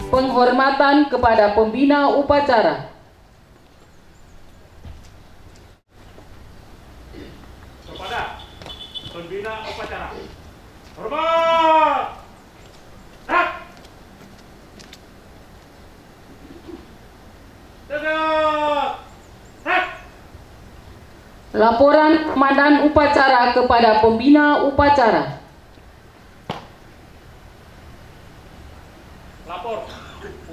Penghormatan kepada pembina upacara. Kepada pembina upacara. Hormat! Gerak! Tegak! Gerak! Laporan komandan upacara kepada pembina upacara. Lapor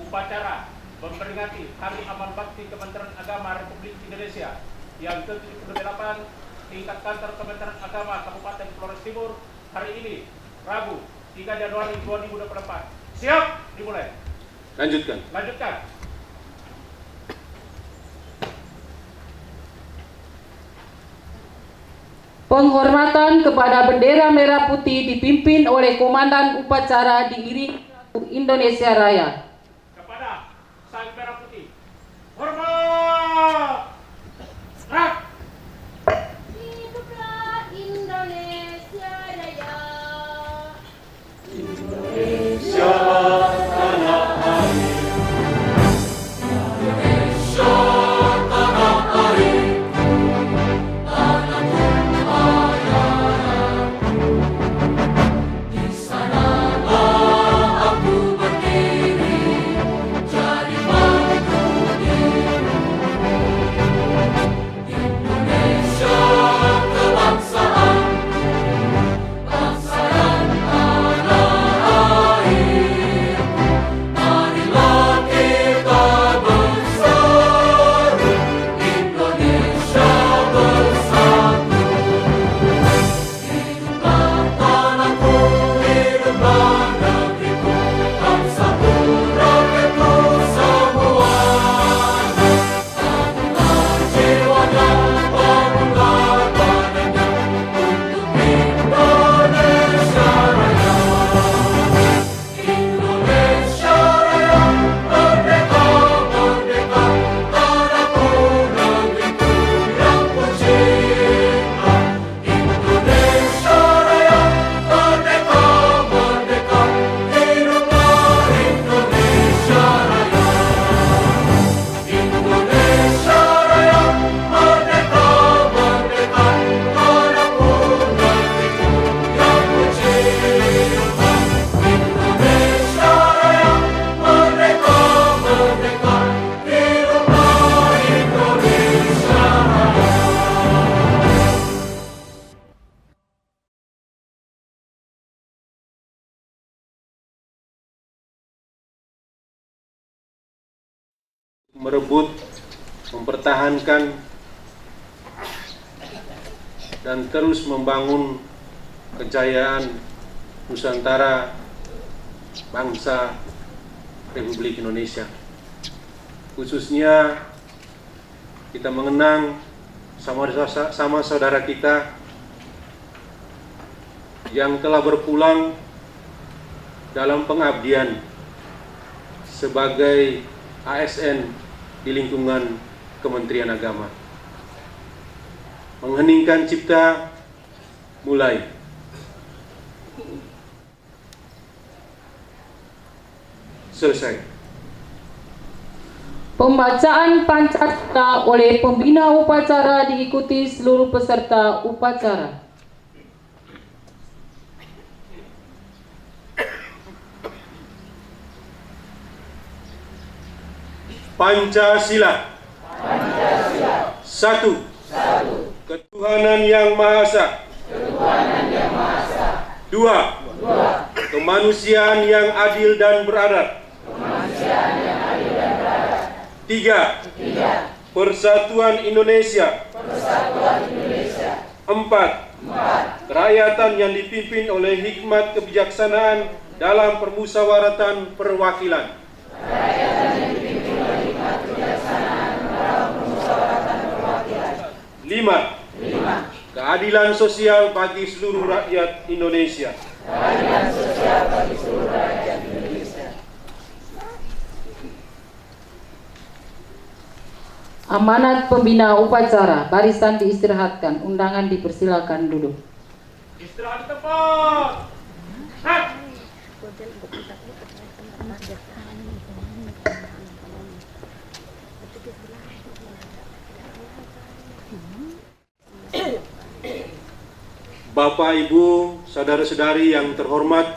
upacara memperingati Hari Amal Bakti Kementerian Agama Republik Indonesia yang ke-78 tingkat kantor Kementerian Agama Kabupaten Flores Timur hari ini, Rabu, 3 Januari 2024. Siap, dimulai. Lanjutkan. Lanjutkan. Penghormatan kepada bendera merah putih dipimpin oleh komandan upacara diiringi Indonesia Raya. Kepada Sang Merah Putih. Hormat! Gerak! Hiduplah Indonesia Raya. Indonesia tanah air. Indonesia tanah air. Tanah tumpah di sanalah aku berdiri jadi bangku Indonesia kebangsaan, bangsa dan tanah air. Marilah kita bersatu, Indonesia bersatu. Hiduplah tanahku, hiduplah negeriku, bangsaku, rakyatku semuanya. Satulah jiwanya, bangunlah badannya untuk Indonesia Raya. Indonesia Raya, merdeka, merdeka, tanahku, negeriku yang ku cinta. Indonesia Raya, merdeka, merdeka, hiduplah Indonesia Raya. Indonesia Raya, merdeka, merdeka, tanahku, negeriku yang ku cinta. Indonesia Raya, merdeka, merdeka, hiduplah Indonesia Raya. Merebut, mempertahankan, dan terus membangun kejayaan Nusantara bangsa Republik Indonesia. Khususnya kita mengenang sama saudara kita yang telah berpulang dalam pengabdian sebagai ASN di lingkungan Kementerian Agama. Mengheningkan cipta mulai. Selesai. Pembacaan Pancasila oleh pembina upacara diikuti seluruh peserta upacara. Pancasila. Satu. Ketuhanan Yang Maha Esa. Dua. Kemanusiaan yang adil dan beradab. Tiga. Persatuan Indonesia. Empat. Kerakyatan yang dipimpin oleh hikmat kebijaksanaan dalam permusyawaratan perwakilan. Lima. Keadilan sosial bagi seluruh rakyat Indonesia. Amanat pembina upacara, barisan diistirahatkan, undangan dipersilakan duduk. Istirahat di tempat. Hak. Bapak, Ibu, saudara-saudari yang terhormat,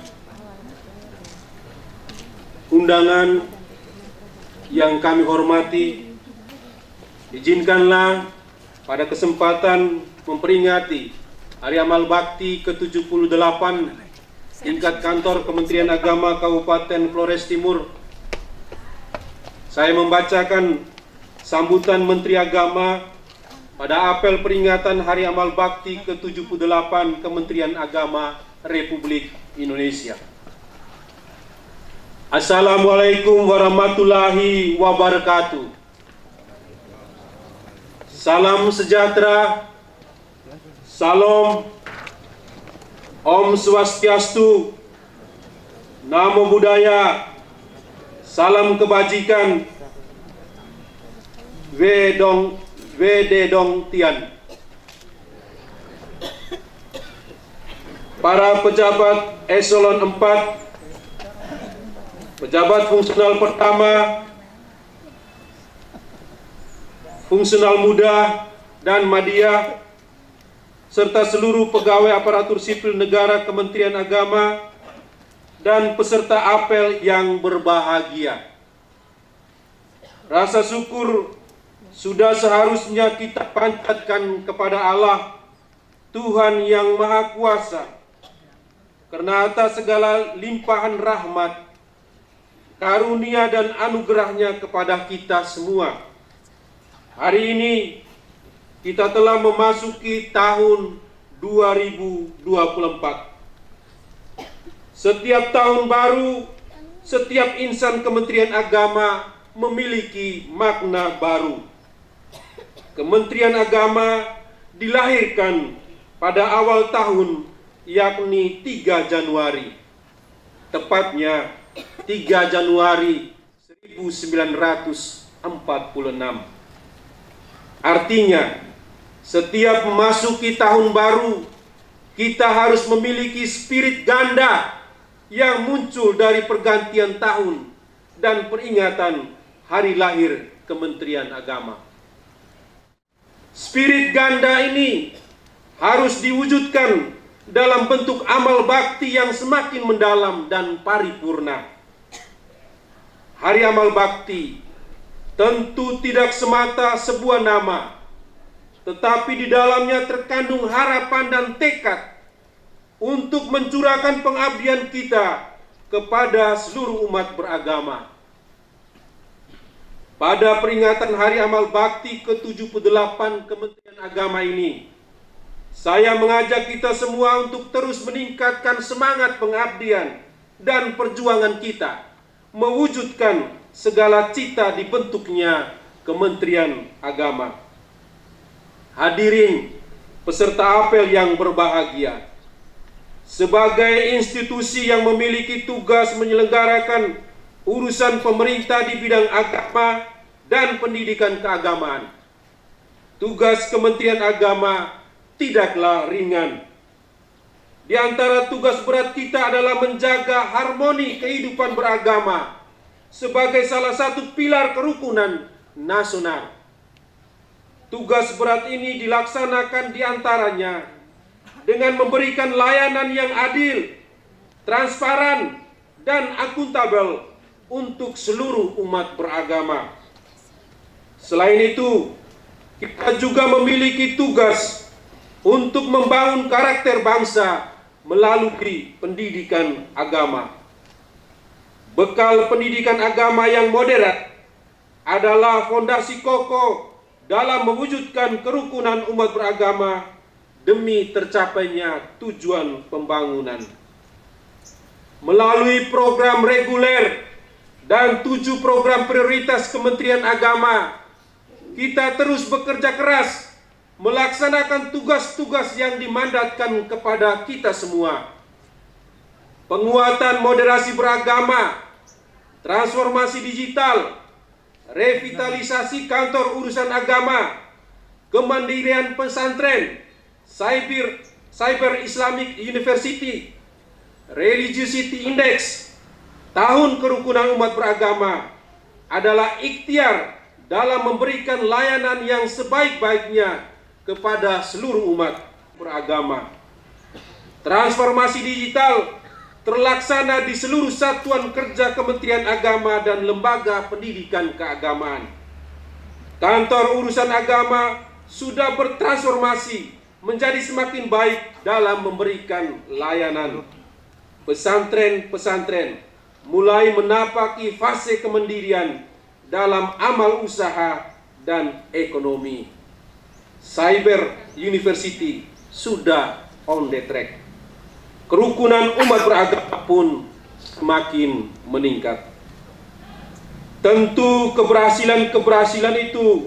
undangan yang kami hormati, izinkanlah pada kesempatan memperingati Hari Amal Bakti ke-78 tingkat kantor Kementerian Agama Kabupaten Flores Timur, saya membacakan sambutan Menteri Agama pada apel peringatan Hari Amal Bakti ke-78 Kementerian Agama Republik Indonesia. Assalamualaikum warahmatullahi wabarakatuh. Salam sejahtera, salam, Om Swastiastu, Namo Buddhaya, salam kebajikan, Wede Dong Tian. Para pejabat eselon 4, pejabat fungsional pertama, fungsional muda dan madya, serta seluruh pegawai aparatur sipil negara Kementerian Agama dan peserta apel yang berbahagia. Rasa syukur sudah seharusnya kita panjatkan kepada Allah, Tuhan yang Maha Kuasa, karena atas segala limpahan rahmat, karunia dan anugerahnya kepada kita semua. Hari ini kita telah memasuki tahun 2024. Setiap tahun baru, setiap insan Kementerian Agama memiliki makna baru. Kementerian Agama dilahirkan pada awal tahun, yakni 3 Januari. Tepatnya 3 Januari 1946. Artinya, setiap memasuki tahun baru, kita harus memiliki spirit ganda yang muncul dari pergantian tahun dan peringatan hari lahir Kementerian Agama. Spirit ganda ini harus diwujudkan dalam bentuk amal bakti yang semakin mendalam dan paripurna. Hari Amal Bakti tentu tidak semata sebuah nama, tetapi di dalamnya terkandung harapan dan tekad untuk mencurahkan pengabdian kita kepada seluruh umat beragama. Pada peringatan Hari Amal Bakti ke-78 Kementerian Agama ini, saya mengajak kita semua untuk terus meningkatkan semangat pengabdian dan perjuangan kita, mewujudkan segala cita dibentuknya Kementerian Agama. Hadirin peserta apel yang berbahagia, sebagai institusi yang memiliki tugas menyelenggarakan urusan pemerintah di bidang agama dan pendidikan keagamaan, tugas Kementerian Agama tidaklah ringan. Di antara tugas berat kita adalah menjaga harmoni kehidupan beragama sebagai salah satu pilar kerukunan nasional. Tugas berat ini dilaksanakan diantaranya dengan memberikan layanan yang adil, transparan, dan akuntabel untuk seluruh umat beragama. Selain itu, kita juga memiliki tugas untuk membangun karakter bangsa melalui pendidikan agama. Bekal pendidikan agama yang moderat adalah fondasi kokoh dalam mewujudkan kerukunan umat beragama demi tercapainya tujuan pembangunan. Melalui program reguler dan 7 program prioritas Kementerian Agama, kita terus bekerja keras melaksanakan tugas-tugas yang dimandatkan kepada kita semua. Penguatan moderasi beragama, transformasi digital, revitalisasi kantor urusan agama, kemandirian pesantren, Cyber Islamic University, Religiosity Index, Tahun Kerukunan Umat Beragama adalah ikhtiar dalam memberikan layanan yang sebaik-baiknya kepada seluruh umat beragama. Transformasi digital terlaksana di seluruh satuan kerja Kementerian Agama dan lembaga pendidikan keagamaan. Kantor urusan agama sudah bertransformasi menjadi semakin baik dalam memberikan layanan. Pesantren-pesantren mulai menapaki fase kemandirian dalam amal usaha dan ekonomi. Cyber University sudah on the track. Kerukunan umat beragama pun semakin meningkat. Tentu keberhasilan-keberhasilan itu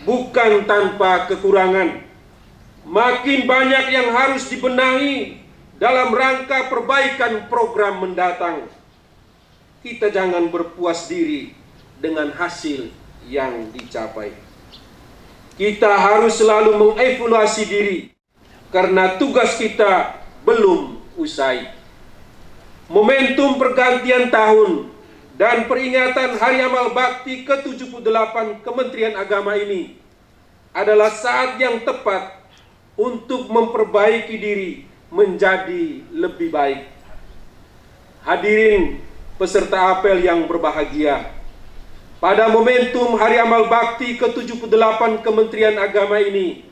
bukan tanpa kekurangan. Makin banyak yang harus dibenahi dalam rangka perbaikan program mendatang. Kita jangan berpuas diri dengan hasil yang dicapai. Kita harus selalu mengevaluasi diri karena tugas kita belum usai. Momentum pergantian tahun dan peringatan Hari Amal Bakti ke-78 Kementerian Agama ini adalah saat yang tepat untuk memperbaiki diri menjadi lebih baik. Hadirin peserta apel yang berbahagia, pada momentum Hari Amal Bakti ke-78 Kementerian Agama ini,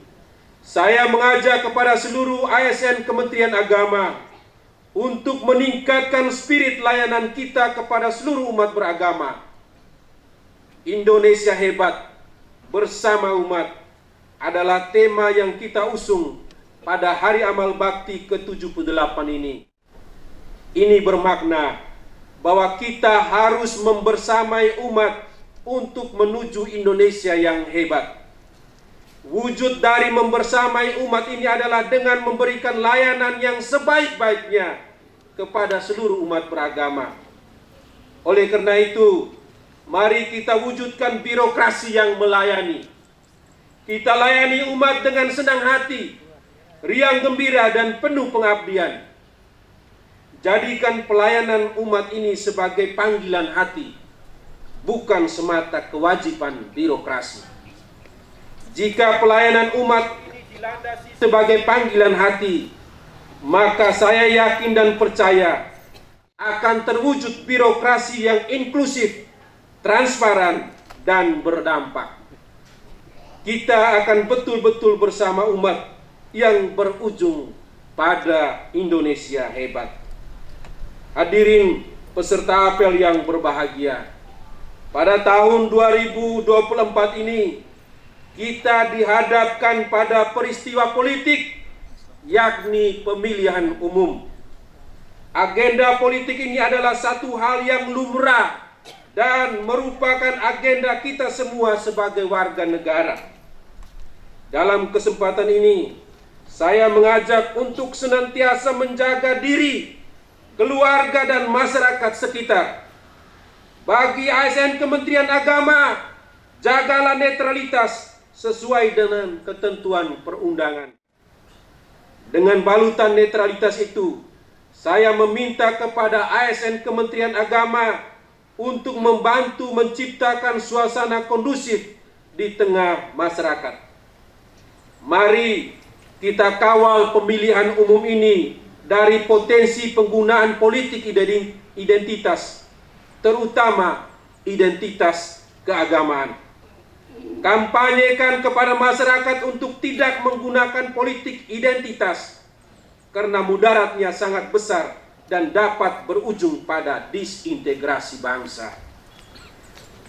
saya mengajak kepada seluruh ASN Kementerian Agama untuk meningkatkan spirit layanan kita kepada seluruh umat beragama. Indonesia hebat bersama umat adalah tema yang kita usung pada Hari Amal Bakti ke-78 ini. Ini bermakna bahwa kita harus membersamai umat untuk menuju Indonesia yang hebat. Wujud dari membersamai umat ini adalah dengan memberikan layanan yang sebaik-baiknya kepada seluruh umat beragama. Oleh karena itu, mari kita wujudkan birokrasi yang melayani. Kita layani umat dengan senang hati, riang gembira dan penuh pengabdian. Jadikan pelayanan umat ini sebagai panggilan hati, bukan semata kewajiban birokrasi. Jika pelayanan umat ini dilandasi sebagai panggilan hati, maka saya yakin dan percaya akan terwujud birokrasi yang inklusif, transparan, dan berdampak. Kita akan betul-betul bersama umat yang berujung pada Indonesia hebat. Hadirin peserta apel yang berbahagia, pada tahun 2024 ini kita dihadapkan pada peristiwa politik, yakni pemilihan umum. Agenda politik ini adalah satu hal yang lumrah dan merupakan agenda kita semua sebagai warga negara. Dalam kesempatan ini, saya mengajak untuk senantiasa menjaga diri, keluarga, dan masyarakat sekitar. Bagi ASN Kementerian Agama, jagalah netralitas sesuai dengan ketentuan perundangan. Dengan balutan netralitas itu, saya meminta kepada ASN Kementerian Agama untuk membantu menciptakan suasana kondusif di tengah masyarakat. Mari kita kawal pemilihan umum ini dari potensi penggunaan politik identitas, terutama identitas keagamaan. Kampanyekan kepada masyarakat untuk tidak menggunakan politik identitas karena mudaratnya sangat besar dan dapat berujung pada disintegrasi bangsa.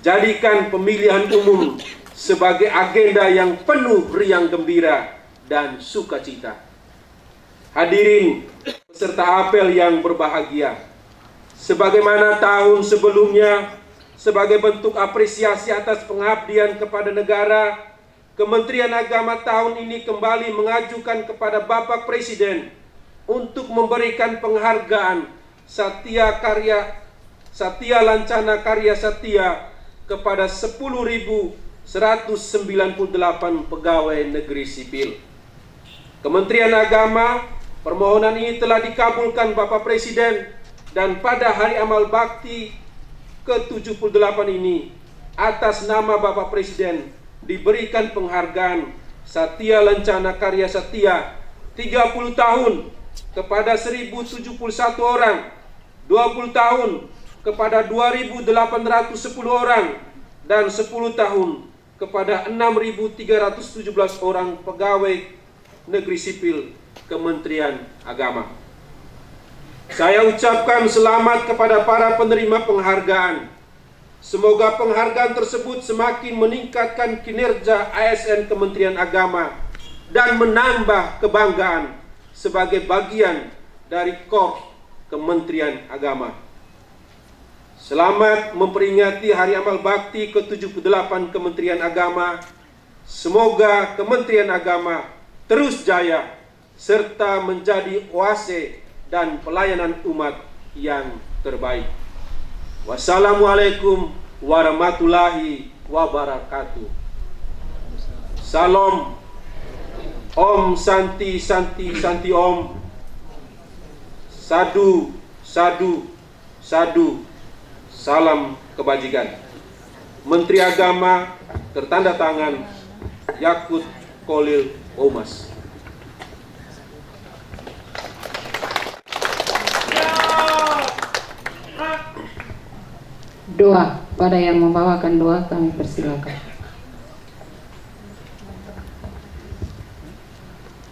Jadikan pemilihan umum sebagai agenda yang penuh riang gembira dan sukacita. Hadirin peserta apel yang berbahagia, sebagaimana tahun sebelumnya, sebagai bentuk apresiasi atas pengabdian kepada negara, Kementerian Agama tahun ini kembali mengajukan kepada Bapak Presiden untuk memberikan penghargaan Satya Lancana Karya Satya kepada 10.198 pegawai negeri sipil. Kementerian Agama, permohonan ini telah dikabulkan Bapak Presiden, dan pada Hari Amal Bakti ke-78 ini, atas nama Bapak Presiden diberikan penghargaan Satya Lancana Karya Satya 30 tahun kepada 1071 orang, 20 tahun kepada 2.810 orang, dan 10 tahun kepada 6.317 orang pegawai negeri sipil Kementerian Agama. Saya ucapkan selamat kepada para penerima penghargaan. Semoga penghargaan tersebut semakin meningkatkan kinerja ASN Kementerian Agama dan menambah kebanggaan sebagai bagian dari Korps Kementerian Agama. Selamat memperingati Hari Amal Bakti ke-78 Kementerian Agama. Semoga Kementerian Agama terus jaya serta menjadi oase dan pelayanan umat yang terbaik. Wassalamualaikum warahmatullahi wabarakatuh. Salam. Om Santi Santi Santi Om. Sadu Sadu Sadu. Salam kebajikan. Menteri Agama tertanda tangan Yakut Kolil Omas. Doa. Pada yang membawakan doa kami persilakan.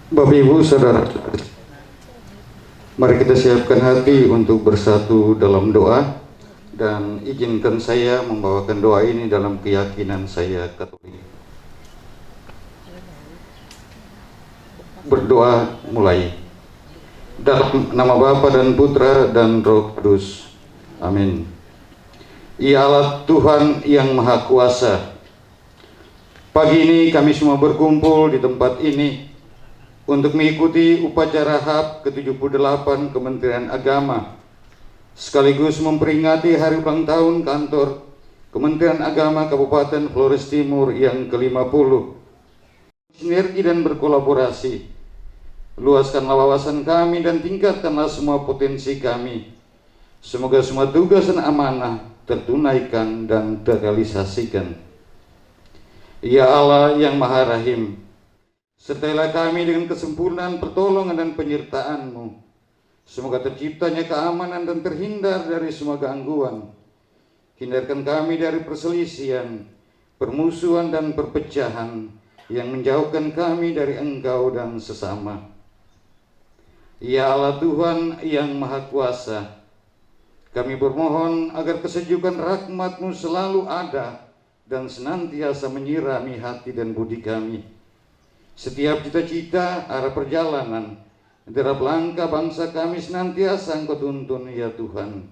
Bapak Ibu Saudara, mari kita siapkan hati untuk bersatu dalam doa, dan izinkan saya membawakan doa ini dalam keyakinan saya Katolik. Berdoa mulai. Dalam nama Bapa dan Putra dan Roh Kudus. Amin. Ya Allah Tuhan yang Maha Kuasa, pagi ini kami semua berkumpul di tempat ini untuk mengikuti upacara HAP ke-78 Kementerian Agama, sekaligus memperingati hari ulang tahun kantor Kementerian Agama Kabupaten Flores Timur yang ke-50. Sinergi dan berkolaborasi, luaskanlah wawasan kami dan tingkatkanlah semua potensi kami. Semoga semua tugas dan amanah tertunaikan dan terrealisasikan. Ya Allah yang Maha Rahim, sertailah kami dengan kesempurnaan pertolongan dan penyertaan-Mu. Semoga terciptanya keamanan dan terhindar dari semua gangguan. Hindarkan kami dari perselisihan, permusuhan dan perpecahan yang menjauhkan kami dari Engkau dan sesama. Ya Allah Tuhan yang Maha Kuasa, kami bermohon agar kesejukan rahmat-Mu selalu ada dan senantiasa menyirami hati dan budi kami. Setiap cita-cita, arah perjalanan, derap langkah bangsa kami senantiasa Engkau tuntun ya Tuhan.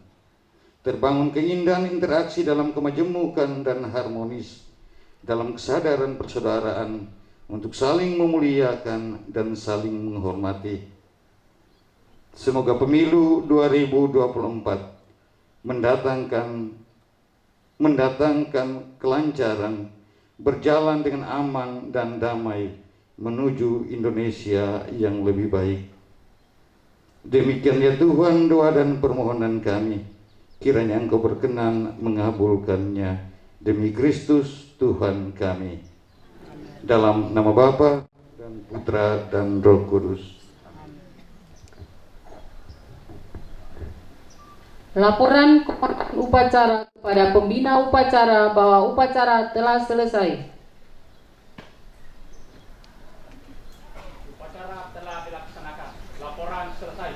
Terbangun keindahan interaksi dalam kemajemukan dan harmonis, dalam kesadaran persaudaraan untuk saling memuliakan dan saling menghormati. Semoga pemilu 2024 mendatangkan kelancaran, berjalan dengan aman dan damai menuju Indonesia yang lebih baik. Demikian ya Tuhan doa dan permohonan kami, kiranya Engkau berkenan mengabulkannya demi Kristus Tuhan kami. Dalam nama Bapa dan Putra dan Roh Kudus. Laporan upacara kepada pembina upacara bahwa upacara telah selesai. Upacara telah dilaksanakan. Laporan selesai.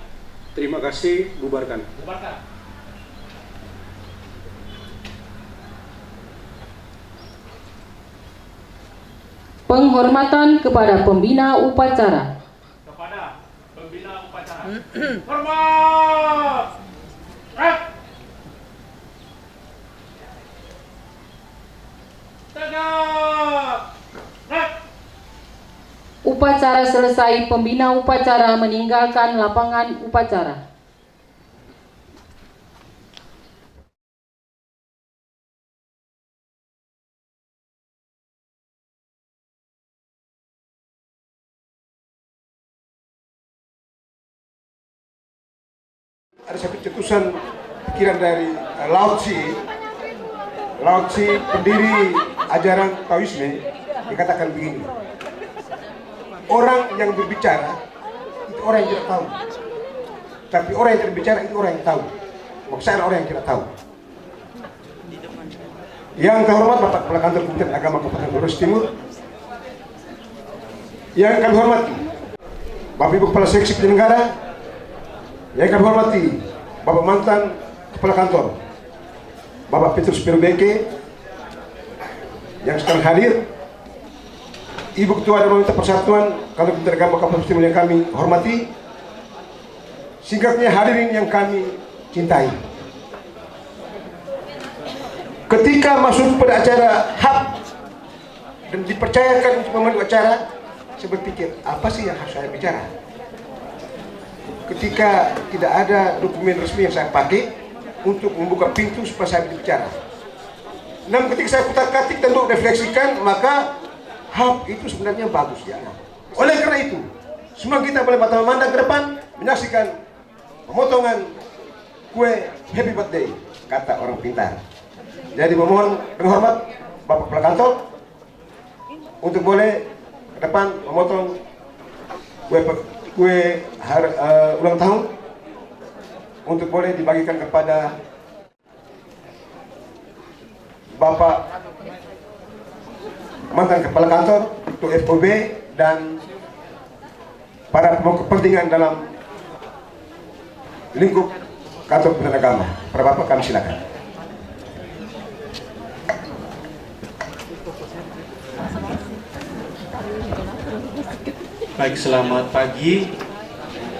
Terima kasih, bubarkan. Bubarkan. Penghormatan kepada pembina upacara. Kepada pembina upacara. Hormat! Tegak! Upacara selesai, pembina upacara meninggalkan lapangan upacara. Ada satu cetusan pikiran dari Lao Tzu, pendiri ajaran Taoisme, dikatakan begini: orang yang berbicara itu orang yang tidak tahu, tapi orang yang berbicara itu orang yang tahu. Maksudnya orang yang tidak tahu. Yang terhormat Bapak Kepala Kantor Kementerian Agama Kabupaten Flores Timur, yang kami hormati Bapak Ibu Kepala Seksi Penyelenggara, yang kami hormati Bapak Mantan Kepala Kantor Bapak Petrus Perubeke yang sekarang hadir, Ibu Ketua dan Wanita Persatuan Kantor Kementerian Agama Kabupaten Timur yang kami hormati, singkatnya hadirin yang kami cintai. Ketika masuk pada acara HAP dan dipercayakan untuk memandu acara, saya berpikir, apa sih yang harus saya bicara? Ketika tidak ada dokumen resmi yang saya pakai untuk membuka pintu supaya saya berbicara. Namun ketika saya putar-katik dan untuk refleksikan, maka HAP itu sebenarnya bagus ya. Oleh karena itu, semua kita boleh mata memandang ke depan, menyaksikan pemotongan kue Happy Birthday, kata orang pintar. Jadi memohon dengan hormat Bapak Kepala Kantor untuk boleh ke depan memotong kue ulang tahun untuk boleh dibagikan kepada Bapak Mantan Kepala Kantor, Ketua FOB dan para pemangku kepentingan dalam lingkup Kantor Kementerian Agama. Para Bapak kami silakan. Baik, selamat pagi.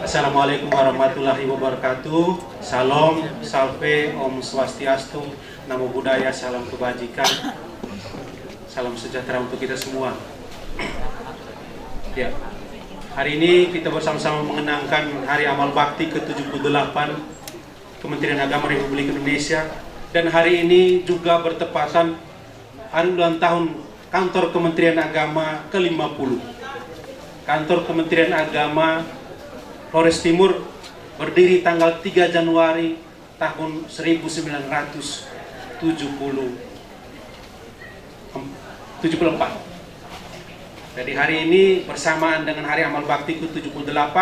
Assalamualaikum warahmatullahi wabarakatuh. Salam, salve, Om Swastiastu, Namo Buddhaya, salam kebajikan, salam sejahtera untuk kita semua. Ya, hari ini kita bersama-sama mengenangkan Hari Amal Bakti ke-78 Kementerian Agama Republik Indonesia, dan hari ini juga bertepatan hari ulang tahun Kantor Kementerian Agama ke-50. Kantor Kementerian Agama Flores Timur berdiri tanggal 3 Januari tahun 1974. Jadi hari ini bersamaan dengan Hari Amal Bakti ke-78,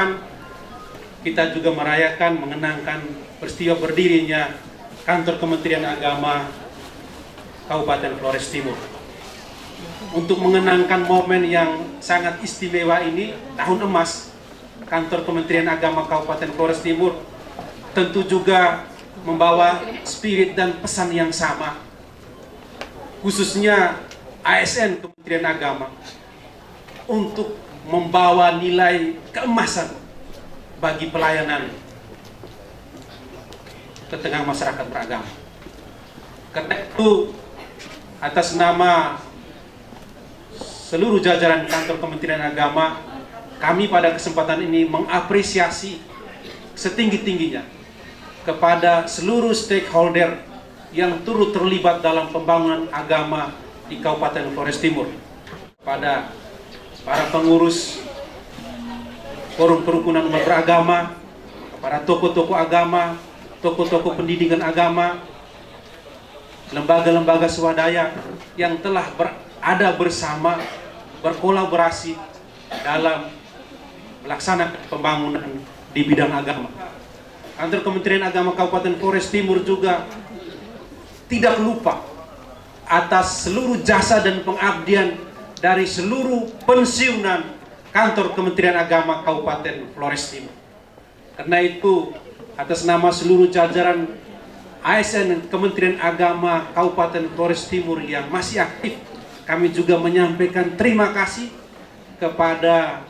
kita juga merayakan, mengenangkan peristiwa berdirinya Kantor Kementerian Agama Kabupaten Flores Timur. Untuk mengenangkan momen yang sangat istimewa ini, tahun emas Kantor Kementerian Agama Kabupaten Flores Timur tentu juga membawa spirit dan pesan yang sama, khususnya ASN Kementerian Agama, untuk membawa nilai keemasan bagi pelayanan ke tengah masyarakat beragama. Karena itu, atas nama seluruh jajaran Kantor Kementerian Agama, kami pada kesempatan ini mengapresiasi setinggi-tingginya kepada seluruh stakeholder yang turut terlibat dalam pembangunan agama di Kabupaten Flores Timur, pada para pengurus forum kerukunan umat beragama, para tokoh-tokoh agama, tokoh-tokoh pendidikan agama, lembaga-lembaga swadaya yang telah ada bersama, berkolaborasi dalam melaksanakan pembangunan di bidang agama. Kantor Kementerian Agama Kabupaten Flores Timur juga tidak lupa atas seluruh jasa dan pengabdian dari seluruh pensiunan Kantor Kementerian Agama Kabupaten Flores Timur. Karena itu, atas nama seluruh jajaran ASN Kementerian Agama Kabupaten Flores Timur yang masih aktif, kami juga menyampaikan terima kasih kepada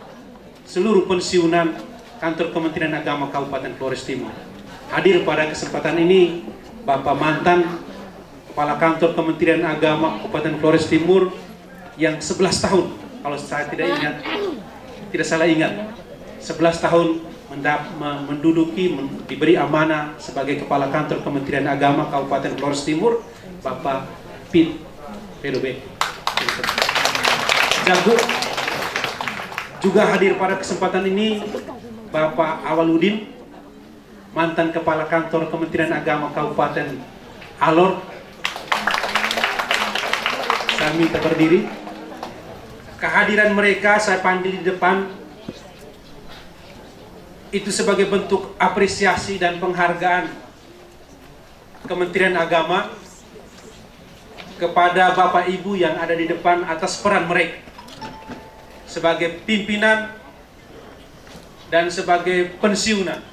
seluruh pensiunan Kantor Kementerian Agama Kabupaten Flores Timur. Hadir pada kesempatan ini Bapak Mantan Kepala Kantor Kementerian Agama Kabupaten Flores Timur yang 11 tahun, kalau saya tidak salah ingat, 11 tahun menduduki, diberi amanah sebagai Kepala Kantor Kementerian Agama Kabupaten Flores Timur, Bapak Pit Perubeke. Juga hadir pada kesempatan ini Bapak Awaludin, mantan Kepala Kantor Kementerian Agama Kabupaten Alor. Saya minta berdiri. Kehadiran mereka saya panggil di depan itu sebagai bentuk apresiasi dan penghargaan Kementerian Agama kepada Bapak Ibu yang ada di depan atas peran mereka sebagai pimpinan dan sebagai pensiunan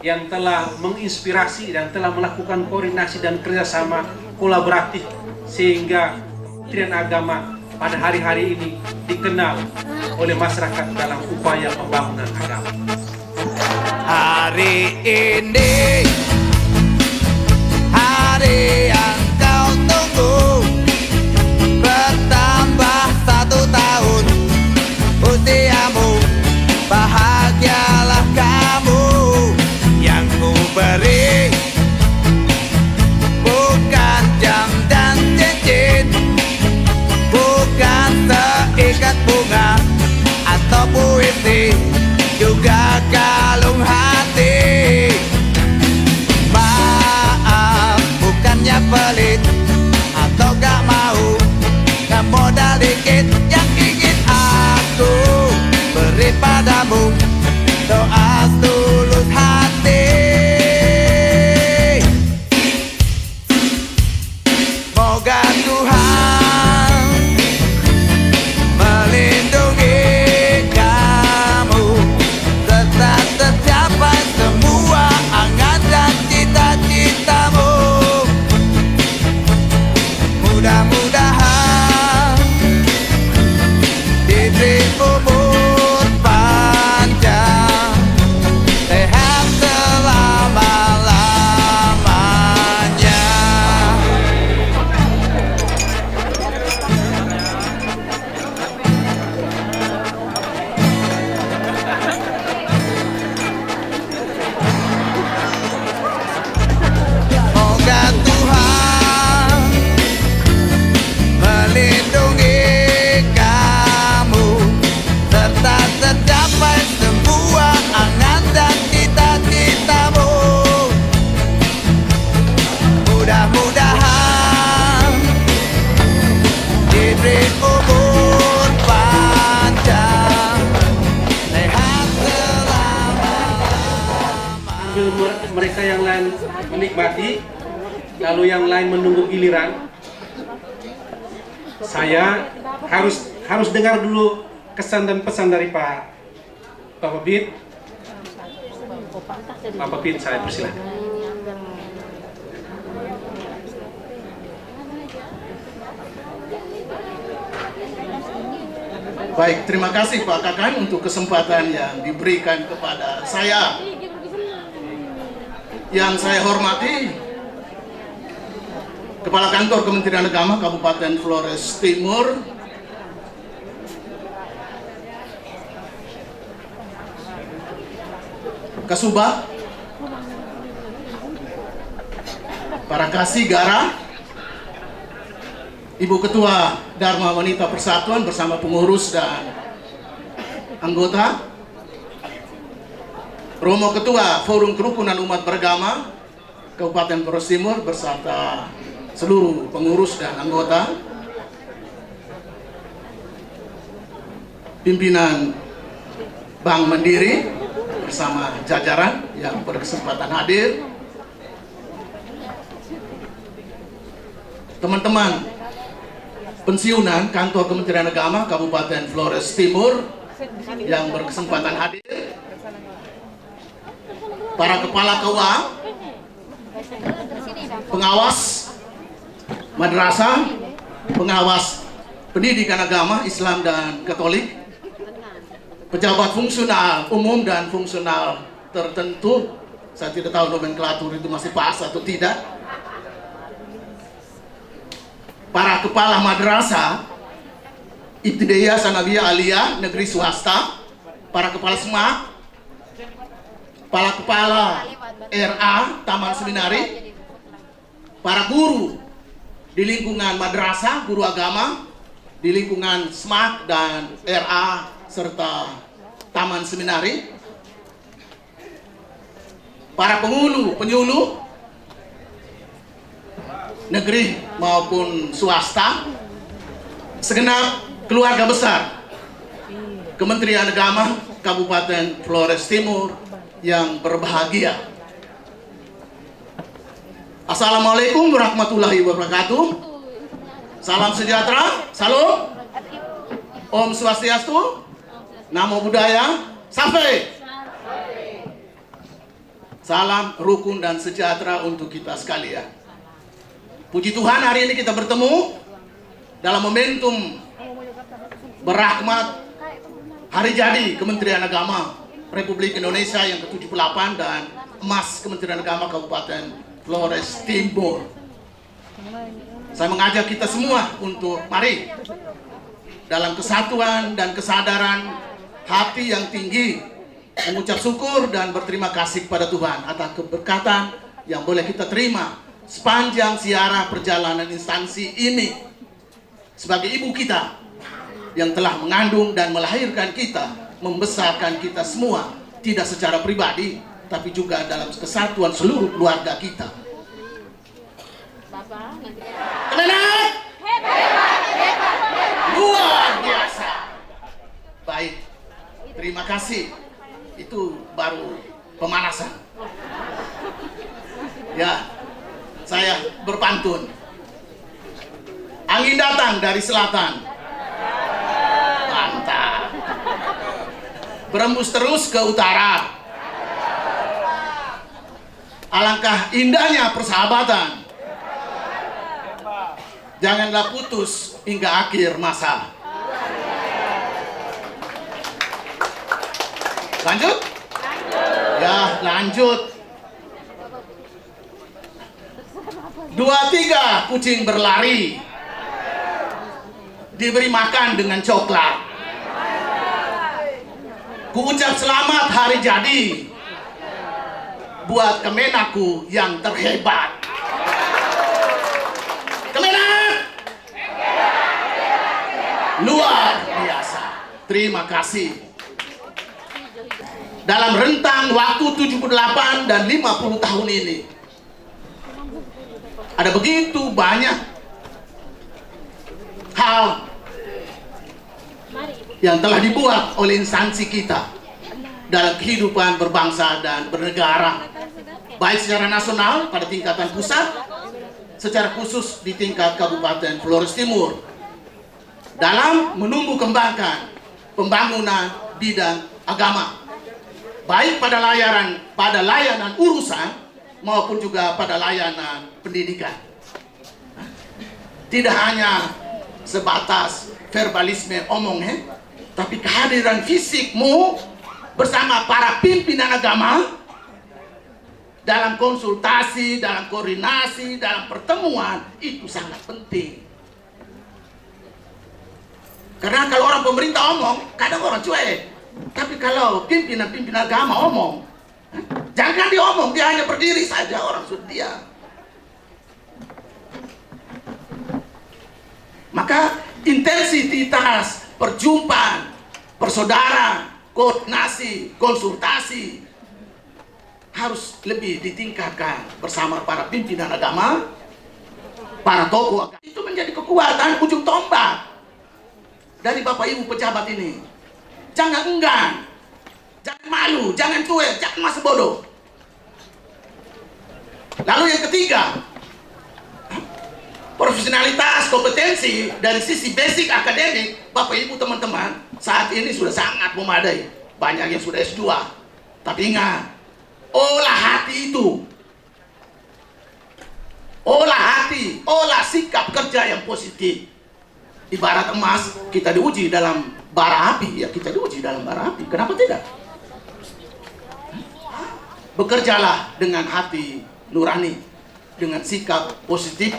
yang telah menginspirasi dan telah melakukan koordinasi dan kerjasama kolaboratif sehingga Kementerian Agama pada hari-hari ini dikenal oleh masyarakat dalam upaya pembangunan agama. Hari ini hari yang kau tunggu, bertambah 1 tahun usiamu, bahagialah kamu. Yang ku beri bukan jam dan cincin, bukan seikat bunga atau puisi, juga kalung hati. Maaf, bukannya pelit atau gak mau, gak modal dikit. Yang ingin aku beri padamu doa tulus hati. Moga Tuhan melindungi kamu, tetap tercapai semua angan dan cita-citamu. Mudah-mudahan diberi umur panjang, sehat selama-lamanya. Moga Tuhan melindungi kamu, serta tercapai semua angan dan cita-citamu. Mudah-mudahan diberi umur panjang, sehat selama-lamanya. Sambil mereka yang lain menikmati, lalu yang lain menunggu giliran, saya harus dengar dulu kesan dan pesan dari Pak Papit. Pak Papit, saya persilakan. Baik, terima kasih Pak Kakan untuk kesempatan yang diberikan kepada saya. Yang saya hormati Kepala Kantor Kementerian Agama Kabupaten Flores Timur, Kasubag, para kasih Gara, Ibu Ketua Dharma Wanita Persatuan bersama pengurus dan anggota, Romo Ketua Forum Kerukunan Umat Beragama Kabupaten Flores Timur beserta seluruh pengurus dan anggota, pimpinan Bank Mandiri bersama jajaran yang berkesempatan hadir, teman-teman pensiunan Kantor Kementerian Agama Kabupaten Flores Timur yang berkesempatan hadir, para kepala KUA, pengawas madrasah, pengawas pendidikan agama Islam dan Katolik, pejabat fungsional umum dan fungsional tertentu, saya tidak tahu nomenklatur itu masih pas atau tidak, para kepala madrasah Ibtidaiyah Sanawiyah Aliyah negeri swasta, para kepala SMAK, para kepala RA Taman Seminari, para guru di lingkungan madrasah, guru agama di lingkungan SMAK dan RA serta Taman Seminari, para penyuluh negeri maupun swasta, segenap keluarga besar Kementerian Agama Kabupaten Flores Timur yang berbahagia. Assalamualaikum warahmatullahi wabarakatuh. Salam sejahtera, salam, Om Swastiastu, Namo Buddhaya, sampai. Salam rukun dan sejahtera untuk kita sekalian. Puji Tuhan, hari ini kita bertemu dalam momentum berahmat Hari Jadi Kementerian Agama Republik Indonesia yang ke-78 dan emas Kementerian Agama Kabupaten Flores Timur. Saya mengajak kita semua untuk mari dalam kesatuan dan kesadaran hati yang tinggi mengucap syukur dan berterima kasih kepada Tuhan atas keberkatan yang boleh kita terima sepanjang ziarah perjalanan instansi ini sebagai ibu kita yang telah mengandung dan melahirkan kita, membesarkan kita semua, tidak secara pribadi tapi juga dalam kesatuan seluruh keluarga kita. Kemenang! Luar biasa. Baik, terima kasih. Itu baru pemanasan. Ya, saya berpantun. Angin datang dari selatan, mantap. Berembus terus ke utara. Alangkah indahnya persahabatan. Janganlah putus hingga akhir masa. Lanjut? Ya, lanjut. 2-3 kucing berlari, diberi makan dengan coklat. Kuucap selamat hari jadi buat Kemenakku yang terhebat. Kemenak! Luar biasa. Terima kasih. Dalam rentang waktu 78 dan 50 tahun ini ada begitu banyak hal yang telah dibuat oleh instansi kita dalam kehidupan berbangsa dan bernegara, baik secara nasional pada tingkatan pusat, secara khusus di tingkat Kabupaten Flores Timur, dalam menumbuh kembangkan pembangunan bidang agama, baik pada layanan urusan maupun juga pada layanan pendidikan. Tidak hanya sebatas verbalisme omong, tapi kehadiran fisikmu bersama para pimpinan agama dalam konsultasi, dalam koordinasi, dalam pertemuan itu sangat penting. Karena kalau orang pemerintah omong, kadang orang cuek. Tapi kalau pimpinan agama omong, jangan diomong, dia hanya berdiri saja, orang sudah diam. Maka intensitas perjumpaan, persaudaraan, koordinasi, konsultasi harus lebih ditingkatkan bersama para pimpinan agama, para tokoh agama. Itu menjadi kekuatan ujung tombak dari Bapak Ibu pejabat ini. Jangan enggan, jangan malu, jangan cuek, jangan masa bodoh. Lalu yang ketiga, profesionalitas, kompetensi dari sisi basic akademik, Bapak Ibu teman-teman, saat ini sudah sangat memadai. Banyak yang sudah S2. Tapi ingat, olah hati itu. Olah hati, olah sikap kerja yang positif. Ibarat emas, kita diuji dalam bara api, ya kita diuji dalam bara api. Kenapa tidak? Bekerjalah dengan hati nurani, dengan sikap positif,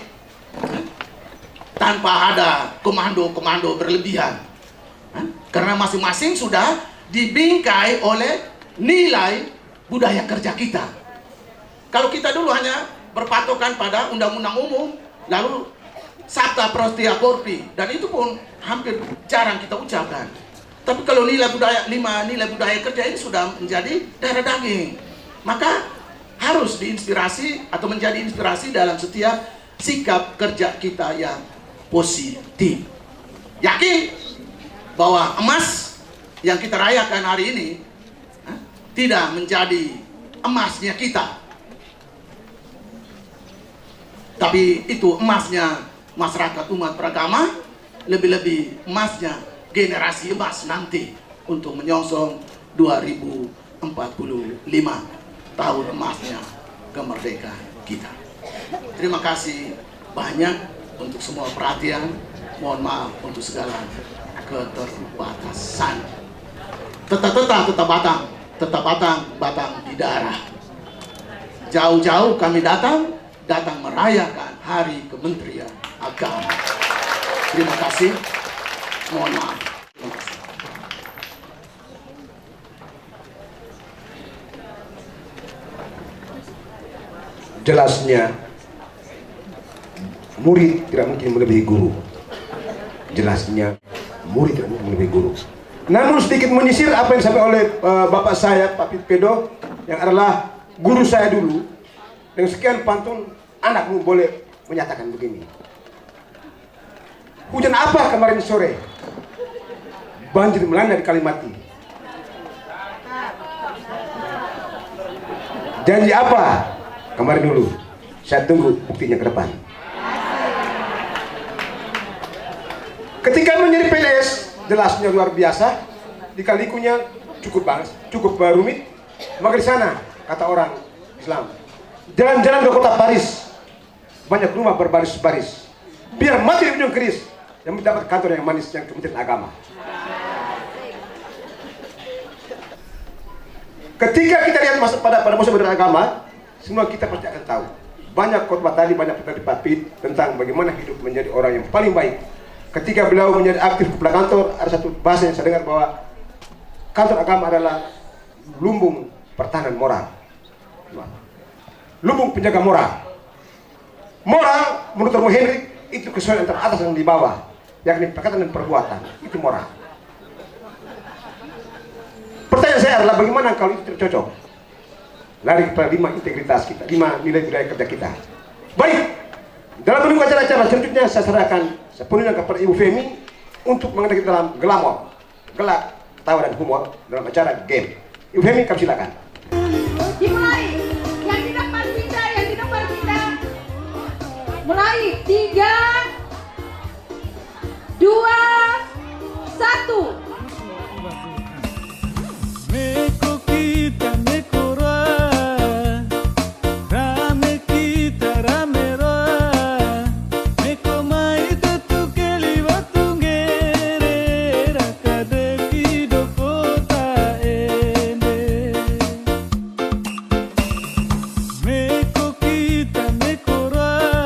tanpa ada komando-komando berlebihan. Karena masing-masing sudah dibingkai oleh nilai budaya kerja kita. Kalau kita dulu hanya berpatokan pada undang-undang umum, lalu sabta prostia corpi, dan itu pun hampir jarang kita ucapkan. Tapi kalau nilai budaya kerja ini sudah menjadi darah daging, maka harus diinspirasi atau menjadi inspirasi dalam setiap sikap kerja kita yang positif. Yakin bahwa emas yang kita rayakan hari ini tidak menjadi emasnya kita, tapi itu emasnya masyarakat umat beragama, lebih-lebih emasnya generasi emas nanti untuk menyongsong 2045 tahun emasnya kemerdekaan kita. Terima kasih banyak untuk semua perhatian. Mohon maaf untuk segala keterbatasan. Tetap batang di darah. Jauh-jauh kami datang merayakan Hari Kementerian Agama. Terima kasih. Mohon maaf. Terima kasih. Jelasnya murid tidak mungkin melebihi guru. Jelasnya murid tidak mungkin melebihi guru. Namun sedikit menyisir apa yang disampaikan oleh bapak saya, Pak Pedo, yang adalah guru saya dulu. Dengan sekian pantun, anakmu boleh menyatakan begini. Hujan apa kemarin sore? Banjir melanda di Kalimati. Janji apa kemarin dulu? Saya tunggu buktinya ke depan. Ketika menjadi PNS, jelasnya luar biasa, lika-likunya cukup rumit. Maka di sana, kata orang Islam, jalan-jalan ke kota Paris, banyak rumah berbaris-baris, biar mati di ujung keris yang mendapat kantor yang manis yang Kementerian Agama. Ketika kita lihat pada masa beragama, semua kita pasti akan tahu. Banyak khotbah tadi, banyak Papit tentang bagaimana hidup menjadi orang yang paling baik. Ketika beliau menjadi aktif kepala kantor, ada satu bahasa yang saya dengar bahwa kantor agama adalah lumbung pertahanan moral, lumbung penjaga moral. Moral menurut Romo Henry itu kesesuaian antara atas dan di bawah, yakni perkataan dan perbuatan, itu moral. Pertanyaan saya adalah bagaimana kalau itu tidak cocok? Lari kepada 5 integritas kita, 5 nilai budaya kerja kita. Baik, dalam menunggu acara-acara selanjutnya saya serahkan sepenuhnya kepada Ibu Femi untuk mengenai dalam glamor, gelak, ketawa dan humor dalam acara game. Ibu Femi, kami silakan. Dimulai. Yang di depan kita. Mulai 3, 2, 1. Meko kita mekora, rame kita ramera, meko mai tutu keli watu ngere, rakadeki dokota ende. Meko kita mekora,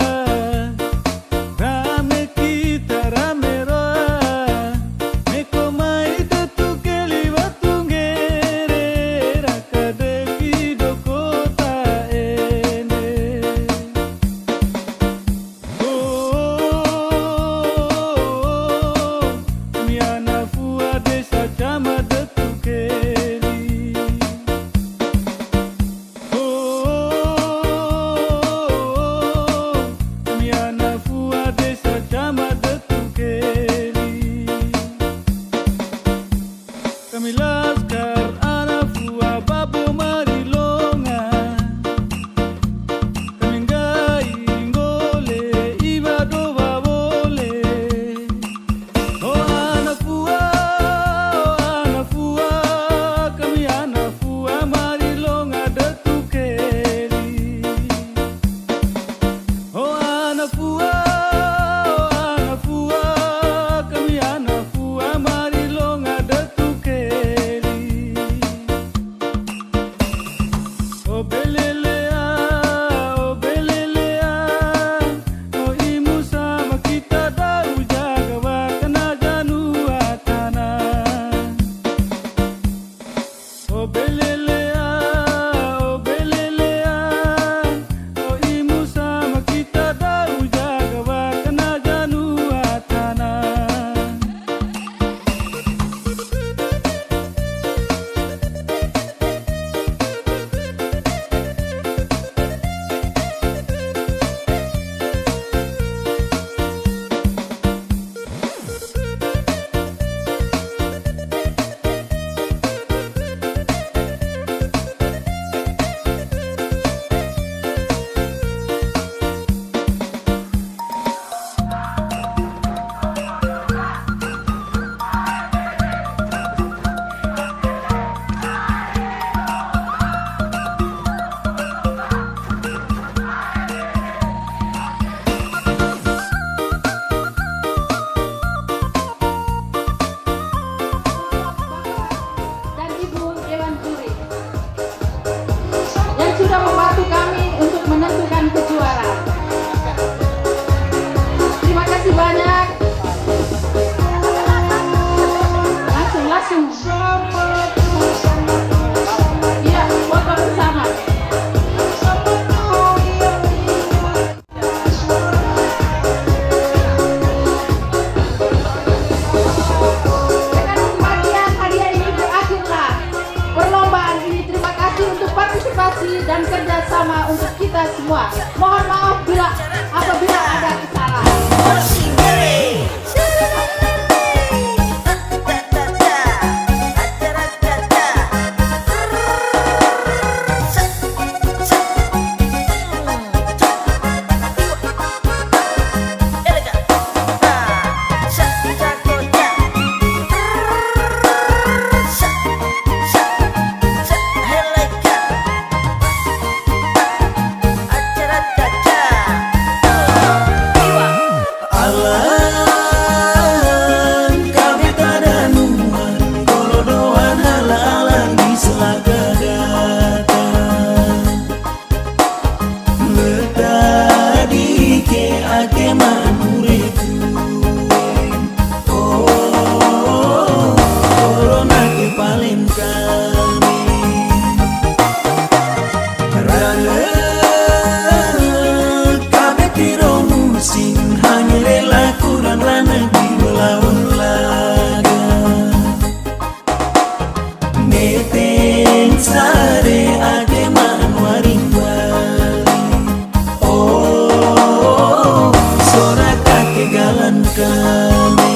jalan kami.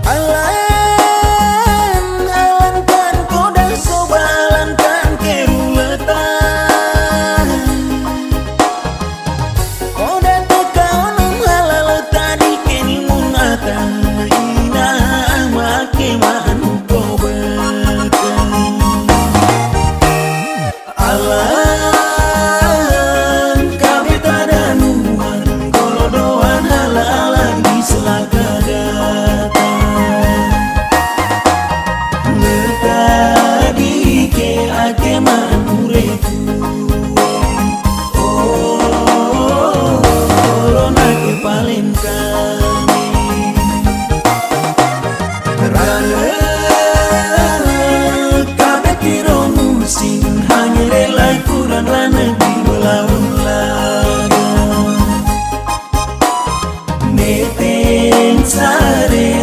Alan-alankan koda sobalankan keruletan. Koda tekaonong halal tadi kini munatan ina make manu kobekan. Alan kabe tadanuan kolodoan halalan di selaka datang. Letadi ke ake manureku. Oh, corona ke paling kami. Rana kabe kiro musim hanya rela kurang lana di melawan laga. Neteng sare